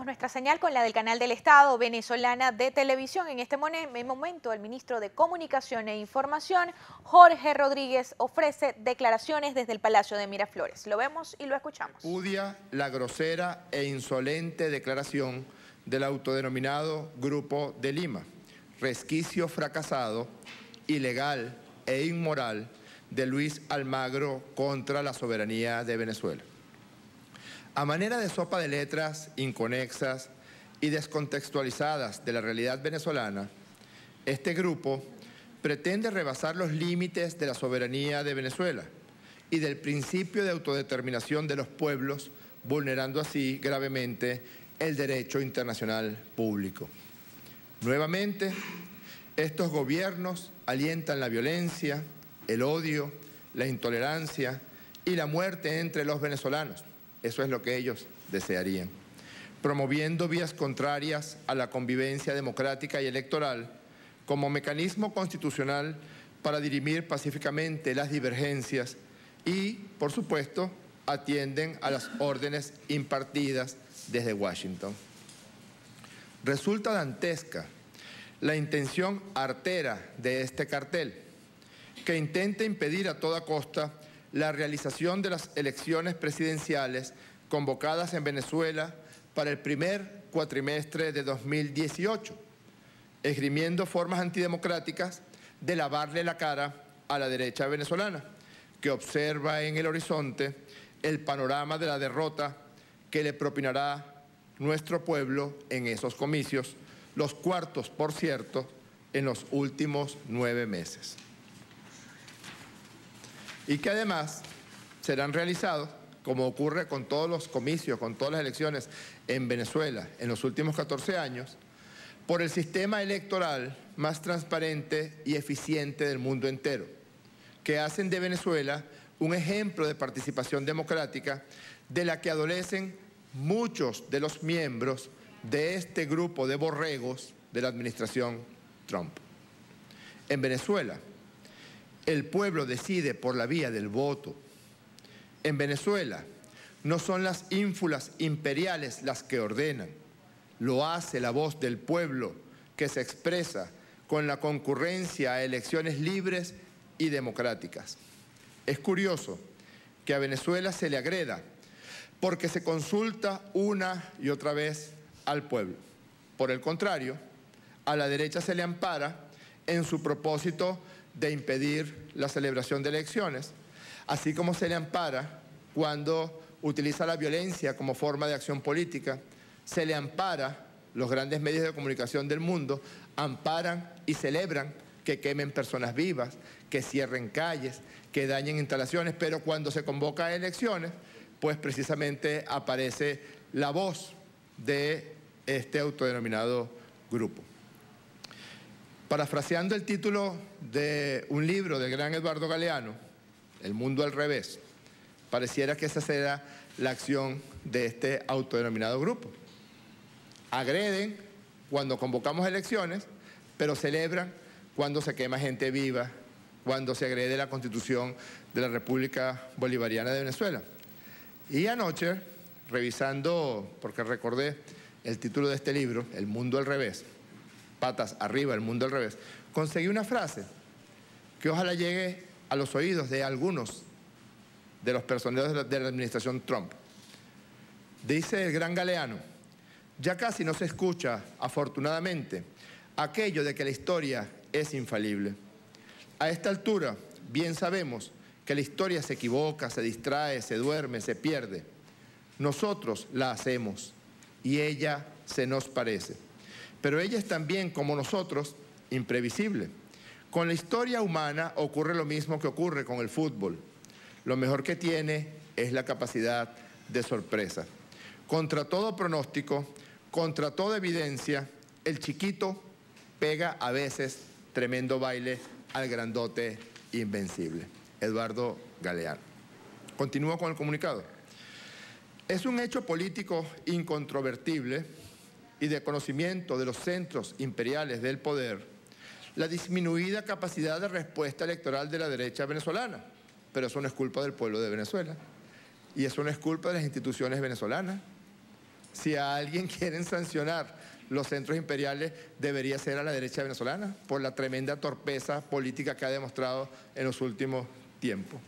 Nuestra señal con la del canal del Estado venezolana de televisión. En este momento, el ministro de Comunicación e Información, Jorge Rodríguez, ofrece declaraciones desde el Palacio de Miraflores. Lo vemos y lo escuchamos. Repudia la grosera e insolente declaración del autodenominado Grupo de Lima, resquicio fracasado, ilegal e inmoral de Luis Almagro contra la soberanía de Venezuela. A manera de sopa de letras inconexas y descontextualizadas de la realidad venezolana, este grupo pretende rebasar los límites de la soberanía de Venezuela y del principio de autodeterminación de los pueblos, vulnerando así gravemente el derecho internacional público. Nuevamente, estos gobiernos alientan la violencia, el odio, la intolerancia y la muerte entre los venezolanos. Eso es lo que ellos desearían, promoviendo vías contrarias a la convivencia democrática y electoral como mecanismo constitucional para dirimir pacíficamente las divergencias y, por supuesto, atienden a las órdenes impartidas desde Washington. Resulta dantesca la intención artera de este cartel, que intenta impedir a toda costa la realización de las elecciones presidenciales convocadas en Venezuela para el primer cuatrimestre de 2018, esgrimiendo formas antidemocráticas de lavarle la cara a la derecha venezolana, que observa en el horizonte el panorama de la derrota que le propinará nuestro pueblo en esos comicios, los cuartos, por cierto, en los últimos 9 meses. Y que además serán realizados, como ocurre con todos los comicios, con todas las elecciones en Venezuela en los últimos 14 años, por el sistema electoral más transparente y eficiente del mundo entero, que hacen de Venezuela un ejemplo de participación democrática de la que adolecen muchos de los miembros de este grupo de borregos de la administración Trump. En Venezuela, el pueblo decide por la vía del voto. En Venezuela no son las ínfulas imperiales las que ordenan, lo hace la voz del pueblo que se expresa con la concurrencia a elecciones libres y democráticas. Es curioso que a Venezuela se le agreda porque se consulta una y otra vez al pueblo. Por el contrario, a la derecha se le ampara en su propósito de impedir la celebración de elecciones, así como se le ampara cuando utiliza la violencia como forma de acción política, se le ampara, los grandes medios de comunicación del mundo amparan y celebran que quemen personas vivas, que cierren calles, que dañen instalaciones, pero cuando se convoca a elecciones, pues precisamente aparece la voz de este autodenominado grupo. Parafraseando el título de un libro del gran Eduardo Galeano, El mundo al revés, pareciera que esa será la acción de este autodenominado grupo. Agreden cuando convocamos elecciones, pero celebran cuando se quema gente viva, cuando se agrede la Constitución de la República Bolivariana de Venezuela. Y anoche, revisando, porque recordé el título de este libro, El mundo al revés, patas arriba, el mundo al revés, conseguí una frase que ojalá llegue a los oídos de algunos de los personeros de la administración Trump. Dice el gran Galeano: ya casi no se escucha, afortunadamente, aquello de que la historia es infalible. A esta altura, bien sabemos que la historia se equivoca, se distrae, se duerme, se pierde. Nosotros la hacemos y ella se nos parece. Pero ella es también, como nosotros, imprevisible. Con la historia humana ocurre lo mismo que ocurre con el fútbol. Lo mejor que tiene es la capacidad de sorpresa. Contra todo pronóstico, contra toda evidencia, el chiquito pega a veces tremendo baile al grandote invencible. Eduardo Galeano. Continúo con el comunicado. Es un hecho político incontrovertible y de conocimiento de los centros imperiales del poder la disminuida capacidad de respuesta electoral de la derecha venezolana. Pero eso no es culpa del pueblo de Venezuela y eso no es culpa de las instituciones venezolanas, Si a alguien quieren sancionar los centros imperiales, debería ser a la derecha venezolana por la tremenda torpeza política que ha demostrado en los últimos tiempos.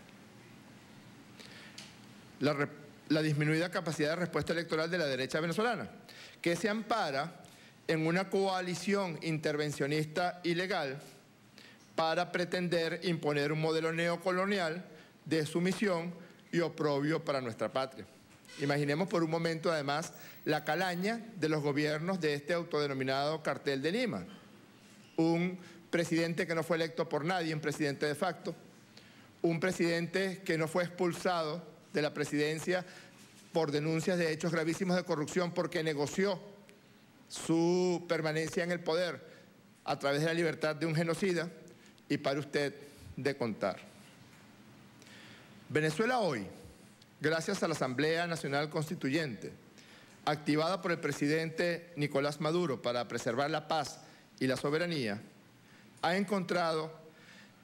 La disminuida capacidad de respuesta electoral de la derecha venezolana, que se ampara en una coalición intervencionista ilegal para pretender imponer un modelo neocolonial de sumisión y oprobio para nuestra patria. Imaginemos por un momento, además, la calaña de los gobiernos de este autodenominado Cartel de Lima. Un presidente que no fue electo por nadie, un presidente de facto, un presidente que no fue expulsado de la presidencia por denuncias de hechos gravísimos de corrupción porque negoció su permanencia en el poder a través de la libertad de un genocida, y para usted de contar. Venezuela hoy, gracias a la Asamblea Nacional Constituyente, activada por el presidente Nicolás Maduro para preservar la paz y la soberanía, ha encontrado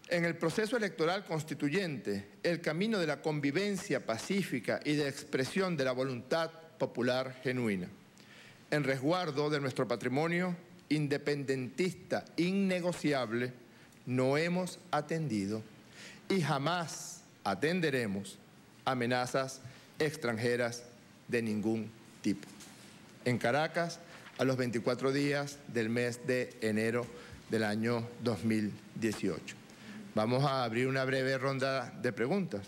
en el proceso electoral constituyente el camino de la convivencia pacífica y de expresión de la voluntad popular genuina. En resguardo de nuestro patrimonio independentista innegociable, no hemos atendido y jamás atenderemos amenazas extranjeras de ningún tipo. En Caracas, a los 24 días del mes de enero del año 2018. Vamos a abrir una breve ronda de preguntas.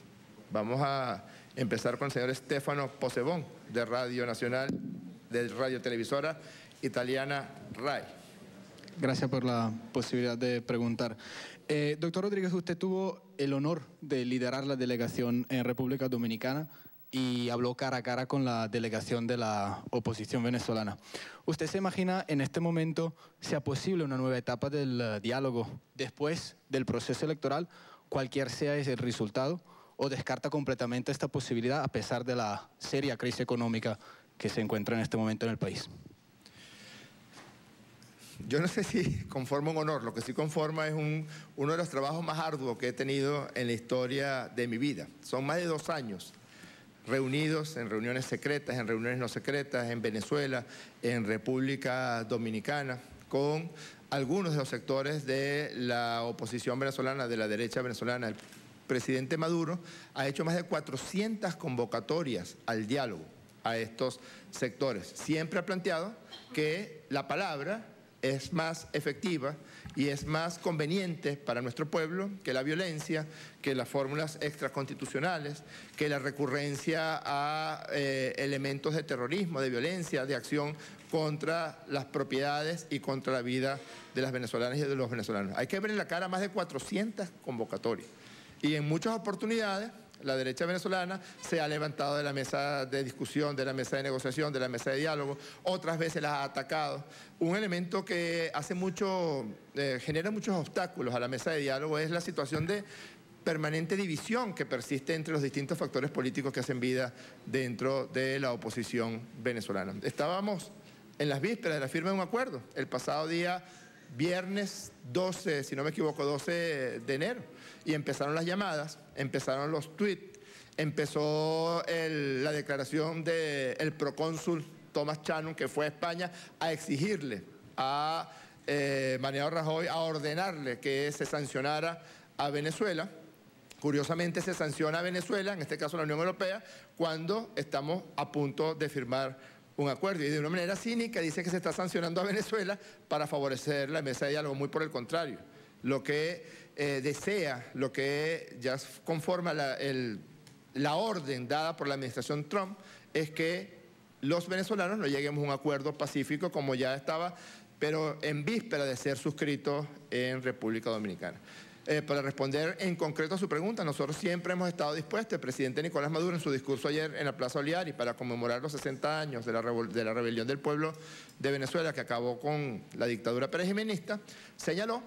Vamos a empezar con el señor Stefano Possebon, de Radio Nacional, de Radio Televisora Italiana RAI. Gracias por la posibilidad de preguntar. Doctor Rodríguez, usted tuvo el honor de liderar la delegación en República Dominicana y habló cara a cara con la delegación de la oposición venezolana. ¿Usted se imagina en este momento sea posible una nueva etapa del diálogo después del proceso electoral, cualquier sea ese el resultado, o descarta completamente esta posibilidad a pesar de la seria crisis económica que se encuentra en este momento en el país? Yo no sé si conforma un honor, lo que sí conforma es uno de los trabajos más arduos que he tenido en la historia de mi vida. Son más de 2 años reunidos en reuniones secretas, en reuniones no secretas, en Venezuela, en República Dominicana, con algunos de los sectores de la oposición venezolana, de la derecha venezolana. El presidente Maduro ha hecho más de 400 convocatorias al diálogo a estos sectores. Siempre ha planteado que la palabra es más efectiva y es más conveniente para nuestro pueblo que la violencia, que las fórmulas extraconstitucionales, que la recurrencia a elementos de terrorismo, de violencia, de acción contra las propiedades y contra la vida de las venezolanas y de los venezolanos. Hay que ver en la cara más de 400 convocatorias y en muchas oportunidades la derecha venezolana se ha levantado de la mesa de discusión, de la mesa de negociación, de la mesa de diálogo, otras veces las ha atacado. Un elemento que hace mucho, genera muchos obstáculos a la mesa de diálogo es la situación de permanente división que persiste entre los distintos factores políticos que hacen vida dentro de la oposición venezolana. Estábamos en las vísperas de la firma de un acuerdo, el pasado día viernes 12, si no me equivoco, 12 de enero, y empezaron las llamadas, empezaron los tweets, empezó la declaración del procónsul Thomas Shannon, que fue a España a exigirle a Mariano Rajoy, a ordenarle que se sancionara a Venezuela. Curiosamente se sanciona a Venezuela, en este caso la Unión Europea, cuando estamos a punto de firmar un acuerdo, y de una manera cínica dice que se está sancionando a Venezuela para favorecer la mesa de diálogo. Muy por el contrario, lo que desea, lo que ya conforma la orden dada por la administración Trump es que los venezolanos no lleguemos a un acuerdo pacífico como ya estaba, pero en víspera de ser suscrito en República Dominicana. Para responder en concreto a su pregunta, nosotros siempre hemos estado dispuestos. El presidente Nicolás Maduro, en su discurso ayer en la Plaza Oliari, para conmemorar los 60 años de la rebelión del pueblo de Venezuela, que acabó con la dictadura perejimenista, señaló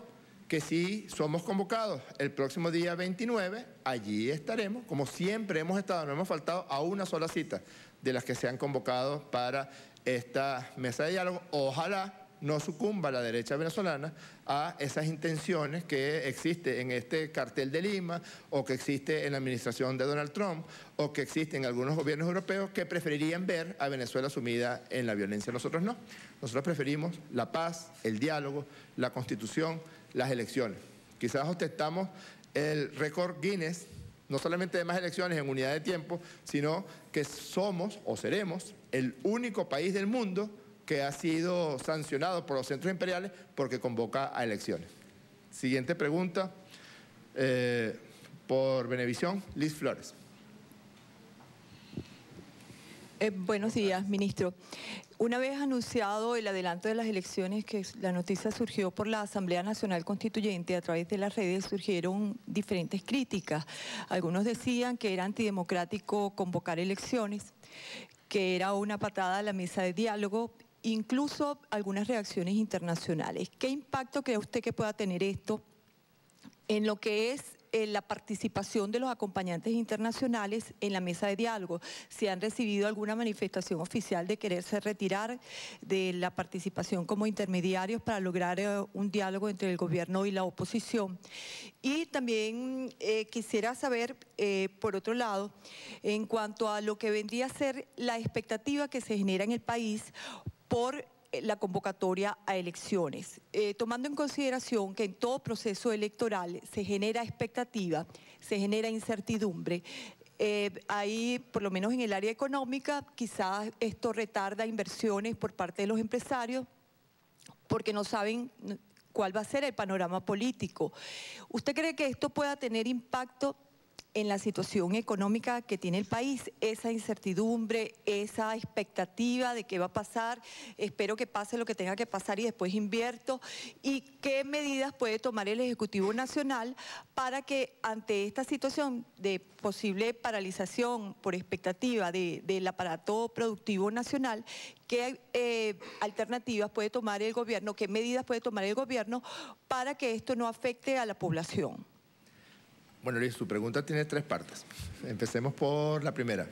que si somos convocados el próximo día 29, allí estaremos, como siempre hemos estado, no hemos faltado a una sola cita de las que se han convocado para esta mesa de diálogo. Ojalá no sucumba la derecha venezolana a esas intenciones que existe en este cartel de Lima, o que existe en la administración de Donald Trump, o que existe en algunos gobiernos europeos que preferirían ver a Venezuela sumida en la violencia. Nosotros no. Nosotros preferimos la paz, el diálogo, la Constitución, las elecciones. Quizás ostentamos el récord Guinness, no solamente de más elecciones en unidad de tiempo, sino que somos o seremos el único país del mundo que ha sido sancionado por los centros imperiales porque convoca a elecciones. Siguiente pregunta, por Venevisión, Liz Flores. Buenos días, ministro. Una vez anunciado el adelanto de las elecciones, que la noticia surgió por la Asamblea Nacional Constituyente, a través de las redes surgieron diferentes críticas. Algunos decían que era antidemocrático convocar elecciones, que era una patada a la mesa de diálogo, incluso algunas reacciones internacionales. ¿Qué impacto cree usted que pueda tener esto en lo que es la participación de los acompañantes internacionales en la mesa de diálogo? ¿Si han recibido alguna manifestación oficial de quererse retirar de la participación como intermediarios para lograr un diálogo entre el gobierno y la oposición? Y también quisiera saber, por otro lado, en cuanto a lo que vendría a ser la expectativa que se genera en el país por la convocatoria a elecciones, tomando en consideración que en todo proceso electoral se genera expectativa, se genera incertidumbre. Ahí, por lo menos en el área económica, quizás esto retarda inversiones por parte de los empresarios porque no saben cuál va a ser el panorama político. ¿Usted cree que esto pueda tener impacto en la situación económica que tiene el país? Esa incertidumbre, esa expectativa de qué va a pasar, espero que pase lo que tenga que pasar y después invierto. ¿Y qué medidas puede tomar el Ejecutivo Nacional para que ante esta situación de posible paralización por expectativa del aparato productivo nacional, qué alternativas puede tomar el gobierno, qué medidas puede tomar el gobierno para que esto no afecte a la población? Bueno, Luis, su pregunta tiene tres partes. Empecemos por la primera.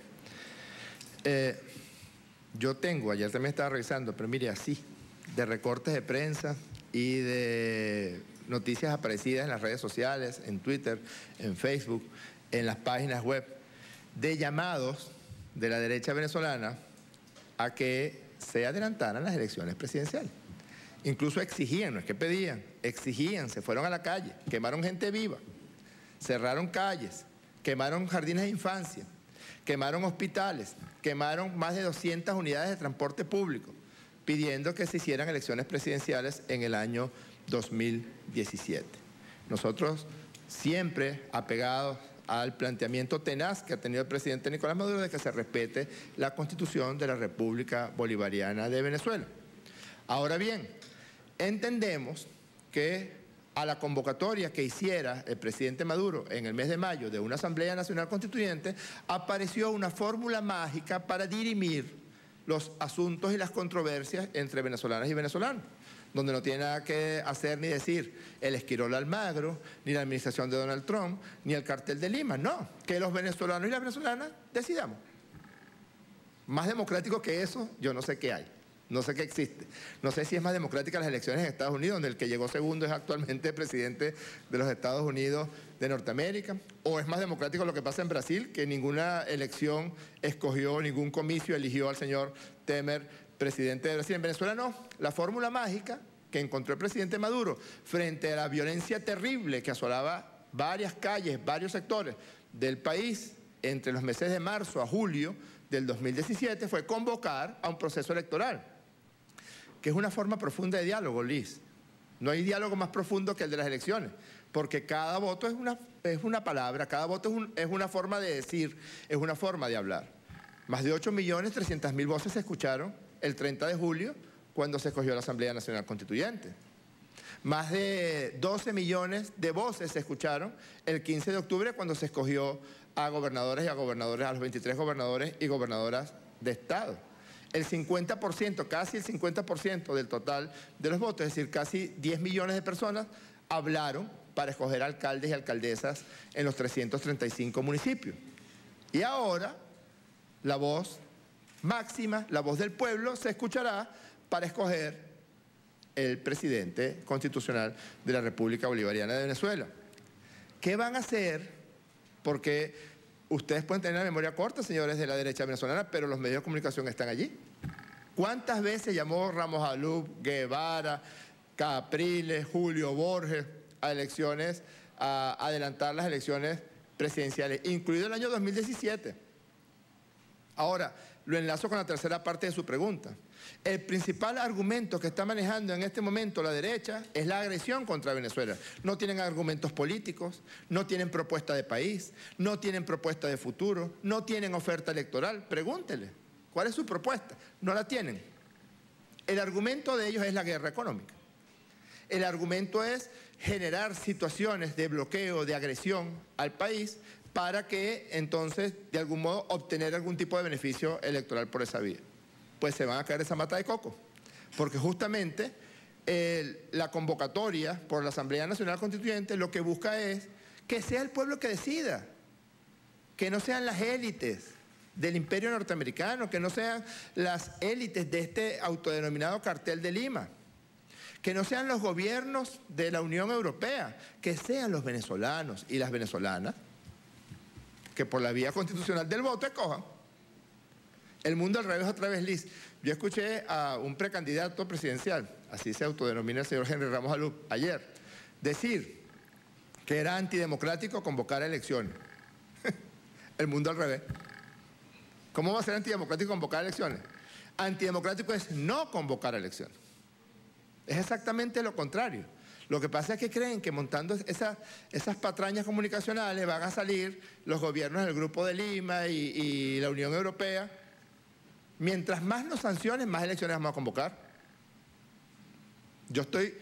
Yo tengo, ayer también estaba revisando, pero mire, así, de recortes de prensa y de noticias aparecidas en las redes sociales, en Twitter, en Facebook, en las páginas web, de llamados de la derecha venezolana a que se adelantaran las elecciones presidenciales. Incluso exigían, no es que pedían, exigían, se fueron a la calle, quemaron gente viva, cerraron calles, quemaron jardines de infancia, quemaron hospitales, quemaron más de 200 unidades de transporte público, pidiendo que se hicieran elecciones presidenciales en el año 2017. Nosotros, siempre apegados al planteamiento tenaz que ha tenido el presidente Nicolás Maduro de que se respete la Constitución de la República Bolivariana de Venezuela. Ahora bien, entendemos que a la convocatoria que hiciera el presidente Maduro en el mes de mayo de una Asamblea Nacional Constituyente, apareció una fórmula mágica para dirimir los asuntos y las controversias entre venezolanas y venezolanos, donde no tiene nada que hacer ni decir el Esquirol Almagro, ni la administración de Donald Trump, ni el cartel de Lima. No, que los venezolanos y las venezolanas decidamos. Más democrático que eso, yo no sé qué hay. No sé qué existe. No sé si es más democrática las elecciones en Estados Unidos, donde el que llegó segundo es actualmente presidente de los Estados Unidos de Norteamérica, o es más democrático lo que pasa en Brasil, que ninguna elección escogió, ningún comicio eligió al señor Temer presidente de Brasil. En Venezuela no. La fórmula mágica que encontró el presidente Maduro frente a la violencia terrible que asolaba varias calles, varios sectores del país entre los meses de marzo a julio del 2017 fue convocar a un proceso electoral, que es una forma profunda de diálogo, Liz. No hay diálogo más profundo que el de las elecciones, porque cada voto es una palabra, cada voto es una forma de decir, es una forma de hablar. Más de 8.300.000 voces se escucharon el 30 de julio cuando se escogió la Asamblea Nacional Constituyente. Más de 12 millones de voces se escucharon el 15 de octubre cuando se escogió a gobernadores y a gobernadores, a los 23 gobernadores y gobernadoras de estado. El 50%, casi el 50% del total de los votos, es decir, casi 10 millones de personas, hablaron para escoger alcaldes y alcaldesas en los 335 municipios. Y ahora, la voz máxima, la voz del pueblo, se escuchará para escoger el presidente constitucional de la República Bolivariana de Venezuela. ¿Qué van a hacer? Porque ustedes pueden tener la memoria corta, señores de la derecha venezolana, pero los medios de comunicación están allí. ¿Cuántas veces llamó Ramos Alub, Guevara, Capriles, Julio Borges a elecciones, a adelantar las elecciones presidenciales, incluido el año 2017? Ahora, lo enlazo con la tercera parte de su pregunta. El principal argumento que está manejando en este momento la derecha es la agresión contra Venezuela. No tienen argumentos políticos, no tienen propuesta de país, no tienen propuesta de futuro, no tienen oferta electoral. Pregúntele, ¿cuál es su propuesta? No la tienen. El argumento de ellos es la guerra económica. El argumento es generar situaciones de bloqueo, de agresión al país para que entonces de algún modo obtener algún tipo de beneficio electoral por esa vía. Pues se van a caer esa mata de coco, porque justamente la convocatoria por la Asamblea Nacional Constituyente lo que busca es que sea el pueblo que decida, que no sean las élites del imperio norteamericano, que no sean las élites de este autodenominado cartel de Lima, que no sean los gobiernos de la Unión Europea, que sean los venezolanos y las venezolanas que por la vía constitucional del voto escojan. El mundo al revés otra vez, Liz. Yo escuché a un precandidato presidencial, así se autodenomina el señor Henry Ramos Alub, ayer, decir que era antidemocrático convocar elecciones. El mundo al revés. ¿Cómo va a ser antidemocrático convocar elecciones? Antidemocrático es no convocar elecciones. Es exactamente lo contrario. Lo que pasa es que creen que montando esas patrañas comunicacionales van a salir los gobiernos del Grupo de Lima y la Unión Europea. Mientras más nos sancionen, más elecciones vamos a convocar. Yo estoy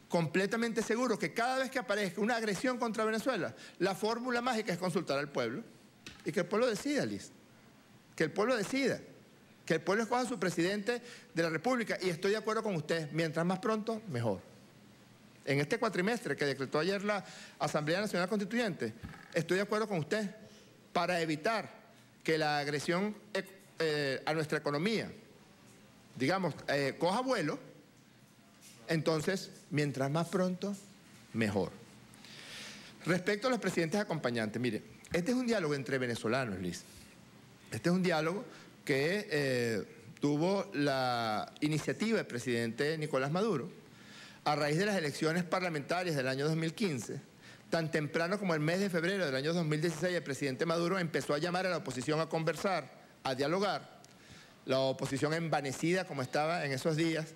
completamente seguro que cada vez que aparezca una agresión contra Venezuela, la fórmula mágica es consultar al pueblo y que el pueblo decida, Liz. Que el pueblo decida. Que el pueblo escoja a su presidente de la República. Y estoy de acuerdo con usted, mientras más pronto, mejor. En este cuatrimestre que decretó ayer la Asamblea Nacional Constituyente, estoy de acuerdo con usted, para evitar que la agresión a nuestra economía, digamos, coja vuelo, entonces, mientras más pronto, mejor. Respecto a los presidentes acompañantes, mire, este es un diálogo entre venezolanos, Liz. Este es un diálogo que tuvo la iniciativa del presidente Nicolás Maduro a raíz de las elecciones parlamentarias del año 2015. Tan temprano como el mes de febrero del año 2016, el presidente Maduro empezó a llamar a la oposición a conversar, a dialogar. La oposición, envanecida como estaba en esos días,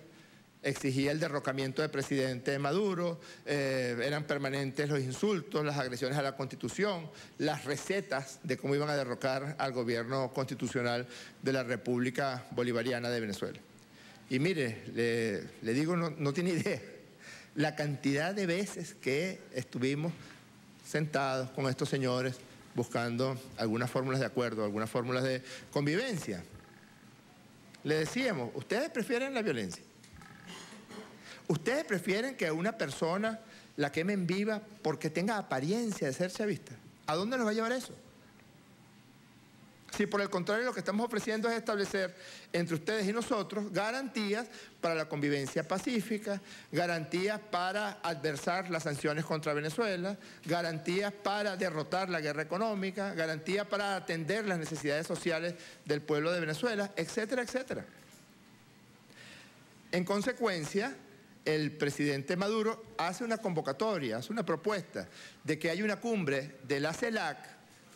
exigía el derrocamiento del presidente Maduro, eran permanentes los insultos, las agresiones a la Constitución, las recetas de cómo iban a derrocar al gobierno constitucional de la República Bolivariana de Venezuela. Y mire, le digo, no tiene idea la cantidad de veces que estuvimos sentados con estos señores buscando algunas fórmulas de acuerdo, algunas fórmulas de convivencia. Le decíamos, ¿ustedes prefieren la violencia? ¿Ustedes prefieren que a una persona la quemen viva porque tenga apariencia de ser chavista? ¿A dónde nos va a llevar eso? Si por el contrario lo que estamos ofreciendo es establecer entre ustedes y nosotros garantías para la convivencia pacífica, garantías para adversar las sanciones contra Venezuela, garantías para derrotar la guerra económica, garantías para atender las necesidades sociales del pueblo de Venezuela, etcétera, etcétera. En consecuencia, el presidente Maduro hace una convocatoria, hace una propuesta de que haya una cumbre de la CELAC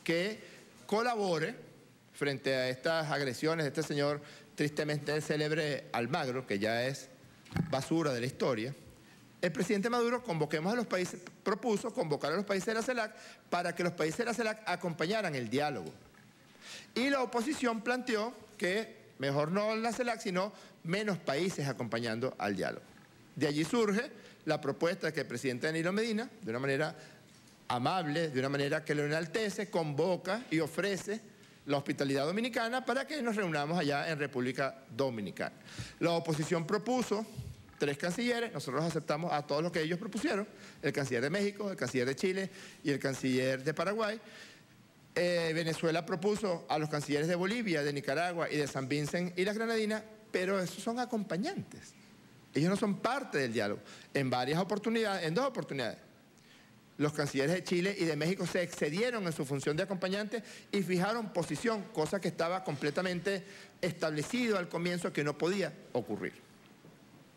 que colabore frente a estas agresiones de este señor tristemente célebre Almagro, que ya es basura de la historia. El presidente Maduro propuso convocar a los países de la CELAC para que los países de la CELAC acompañaran el diálogo. Y la oposición planteó que mejor no la CELAC, sino menos países acompañando al diálogo. De allí surge la propuesta de que el presidente Danilo Medina, de una manera amable, de una manera que lo enaltece, convoca y ofrece la hospitalidad dominicana para que nos reunamos allá en República Dominicana. La oposición propuso 3 cancilleres, nosotros aceptamos a todos los que ellos propusieron, el canciller de México, el canciller de Chile y el canciller de Paraguay. Venezuela propuso a los cancilleres de Bolivia, de Nicaragua y de San Vincent y las Granadinas, pero esos son acompañantes. Ellos no son parte del diálogo. En varias oportunidades, en 2 oportunidades, los cancilleres de Chile y de México se excedieron en su función de acompañante y fijaron posición, cosa que estaba completamente establecido al comienzo que no podía ocurrir.